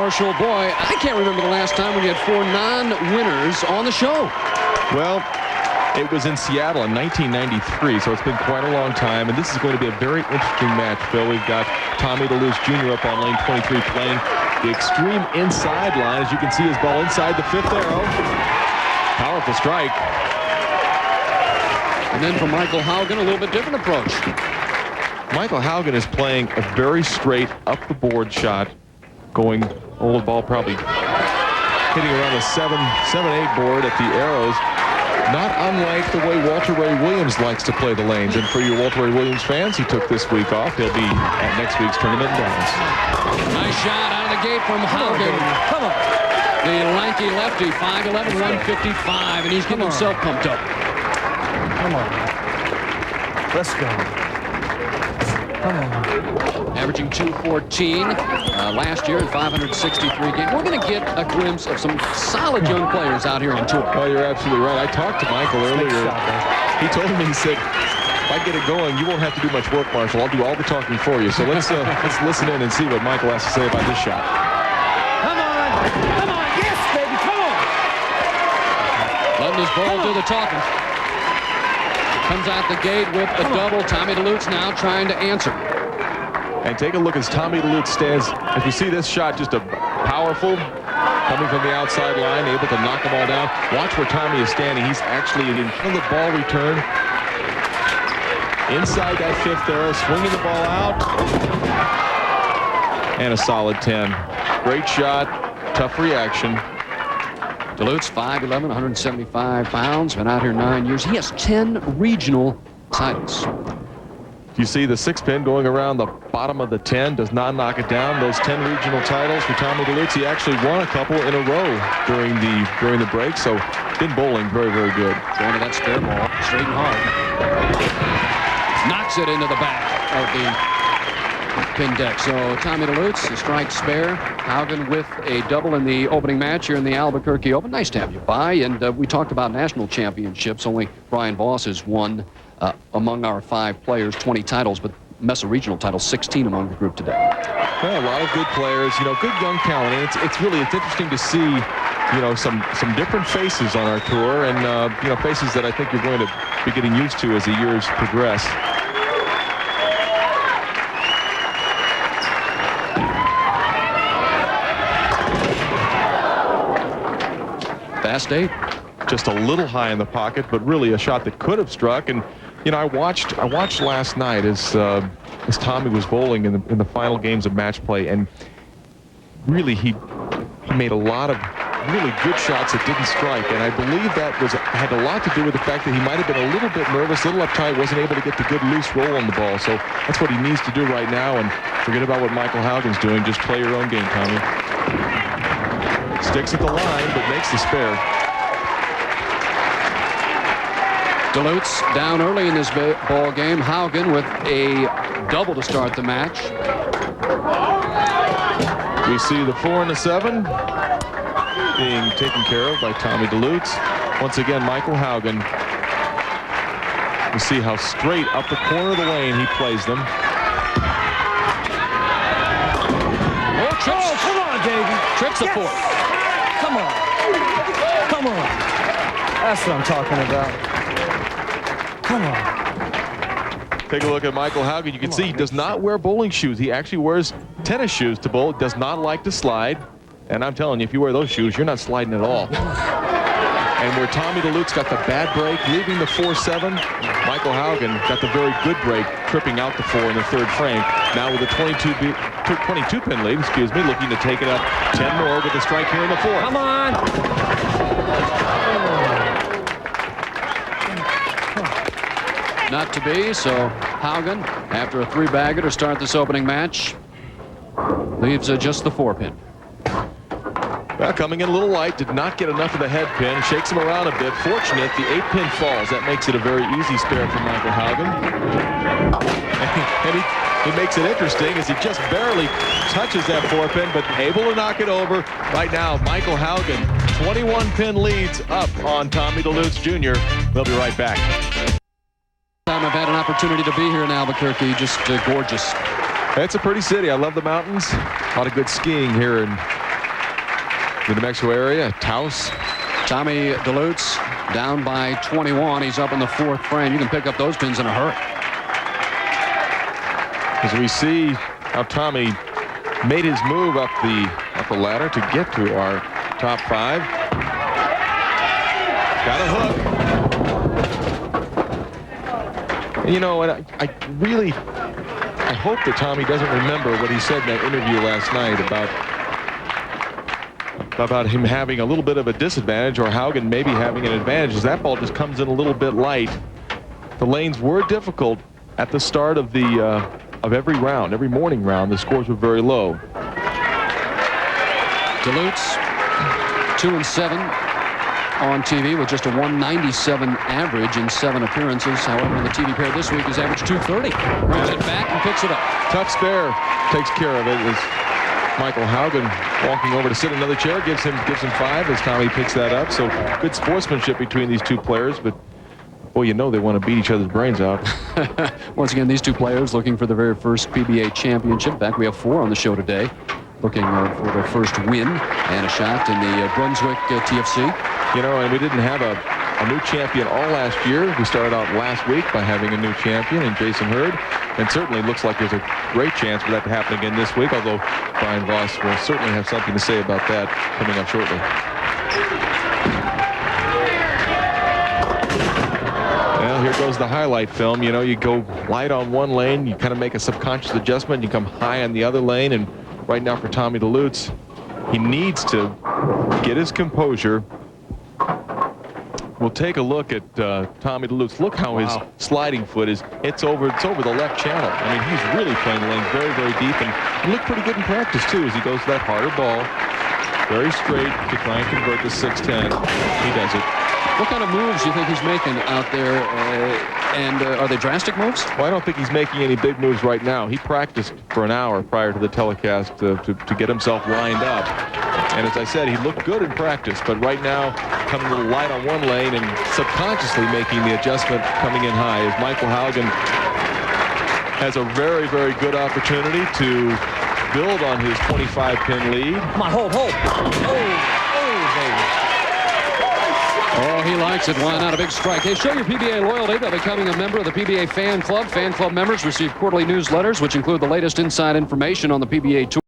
Marshall, boy, I can't remember the last time when you had 4 non-winners on the show. Well, it was in Seattle in 1993, so it's been quite a long time, and this is going to be a very interesting match, Phil. We've got Tommy Delutz Jr. up on lane 23 playing the extreme inside line. As you can see, his ball inside the 5th arrow. Powerful strike. And then for Michael Haugen, a little bit different approach. Michael Haugen is playing a very straight up-the-board shot, going, the ball probably hitting around the 7-8 board at the arrows. Not unlike the way Walter Ray Williams likes to play the lanes. And for you Walter Ray Williams fans, he took this week off. He'll be at next week's tournament in Dallas. Nice shot out of the gate from Haugen. Come on. The lanky lefty, 5'11", 155, and he's getting himself pumped up. Come on. Let's go. Come on. Averaging 214 last year in 563 games. We're going to get a glimpse of some solid young players out here on tour. Oh, you're absolutely right. I talked to Michael earlier. He told me, he said, if I get it going, you won't have to do much work, Marshall. I'll do all the talking for you. So let's listen in and see what Michael has to say about this shot. Come on. Come on. Yes, baby. Come on. Letting his ball do the talking. Comes out the gate with a double. Tommy Delutz now trying to answer. And take a look as Tommy Delutz stands. As we see this shot, just a powerful, coming from the outside line, able to knock the ball down. Watch where Tommy is standing. He's actually in front of the ball return. Inside that 5th arrow, swinging the ball out. And a solid 10. Great shot, tough reaction. Delutz, 5'11", 175 pounds, been out here 9 years. He has 10 regional titles. You see the 6-pin going around the bottom of the 10, does not knock it down. Those 10 regional titles for Tommy Delutz. He actually won a couple in a row during the break, so been bowling very, very good. Going to that spare ball, straight and hard. Knocks it into the back of the pin deck. So Tommy Delutz, a strike spare. Haugen with a double in the opening match here in the Albuquerque Open. Nice to have you by. And we talked about national championships. Only Brian Voss has won among our 5 players 20 titles, but Mesa regional titles 16 among the group today. Well, a lot of good players, good young talent. And it's interesting to see, some different faces on our tour, and faces that I think you're going to be getting used to as the years progress. Fast 8. Just a little high in the pocket, but really a shot that could have struck. And I watched last night as Tommy was bowling in the final games of match play, and really he made a lot of really good shots that didn't strike. And I believe that had a lot to do with the fact that he might have been a little bit nervous, a little uptight, wasn't able to get the good loose roll on the ball. So that's what he needs to do right now, and forget about what Michael Haugen's doing. Just play your own game, Tommy. Sticks at the line, but makes the spare. Delutz down early in this ball game. Haugen with a double to start the match. We see the 4 and the 7 being taken care of by Tommy Delutz. Once again, Michael Haugen. We see how straight up the corner of the lane he plays them. Oh, come on, baby. Trips the 4th. Come on. Come on. That's what I'm talking about. Come on. Take a look at Michael Haugen. You can see he does not wear bowling shoes. He actually wears tennis shoes to bowl. Does not like to slide. And I'm telling you, if you wear those shoes, you're not sliding at all. And where Tommy Delutz got the bad break, leaving the 4-7, Michael Haugen got the very good break, tripping out the 4 in the 3rd frame. Now with a 22-pin lead, looking to take it up 10 more with the strike here in the 4th. Come on. Not to be, so Haugen, after a 3-bagger to start this opening match, leaves just the 4-pin. Well, coming in a little light, did not get enough of the head pin, shakes him around a bit. Fortunate, the 8-pin falls. That makes it a very easy spare for Michael Haugen. And he makes it interesting as he just barely touches that 4-pin, but able to knock it over. Right now, Michael Haugen, 21-pin leads up on Tommy Delutz Jr. We'll be right back. I've had an opportunity to be here in Albuquerque, just gorgeous. It's a pretty city. I love the mountains. A lot of good skiing here in the New Mexico area. Taos. Tommy Delutz down by 21. He's up in the 4th frame. You can pick up those pins in a hurry. As we see how Tommy made his move up the upper ladder to get to our top 5. Got a hook. And you know what? I hope that Tommy doesn't remember what he said in that interview last night about him having a little bit of a disadvantage, or Haugen maybe having an advantage, as that ball just comes in a little bit light. The lanes were difficult at the start of the of every round, every morning round. The scores were very low. Delutz 2-7 on TV with just a 197 average in 7 appearances. However, in the TV pair this week, his average 230. Brings it back and picks it up. Tough spare takes care of it. As Michael Haugen walking over to sit in another chair, gives him 5 as Tommy picks that up. So good sportsmanship between these two players, but boy, you know they want to beat each other's brains out. Once again, these two players looking for their very first PBA championship. In fact, we have 4 on the show today, looking for their first win and a shot in the Brunswick TFC. You know, and we didn't have a new champion all last year. We started out last week by having a new champion in Jason Hurd, and certainly looks like there's a great chance for that to happen again this week, although Brian Voss will certainly have something to say about that coming up shortly. Well, here goes the highlight film. You know, you go light on one lane, you kind of make a subconscious adjustment, you come high on the other lane, and right now for Tommy Delutz, he needs to get his composure. We'll take a look at Tommy Delutz. Look how his sliding foot is. It's over the left channel. I mean, he's really playing the lane very, very deep, and he looked pretty good in practice too as he goes to that harder ball, very straight to try and convert the 610. He does it. What kind of moves do you think he's making out there, and are they drastic moves? Well, I don't think he's making any big moves right now. He practiced for an hour prior to the telecast to get himself lined up. And as I said, he looked good in practice, but right now coming a little light on one lane and subconsciously making the adjustment coming in high, as Michael Haugen has a very, very good opportunity to build on his 25-pin lead. Come on, hold. Oh, he likes it. Why not a big strike? Hey, show your PBA loyalty by becoming a member of the PBA Fan Club. Fan Club members receive quarterly newsletters, which include the latest inside information on the PBA Tour.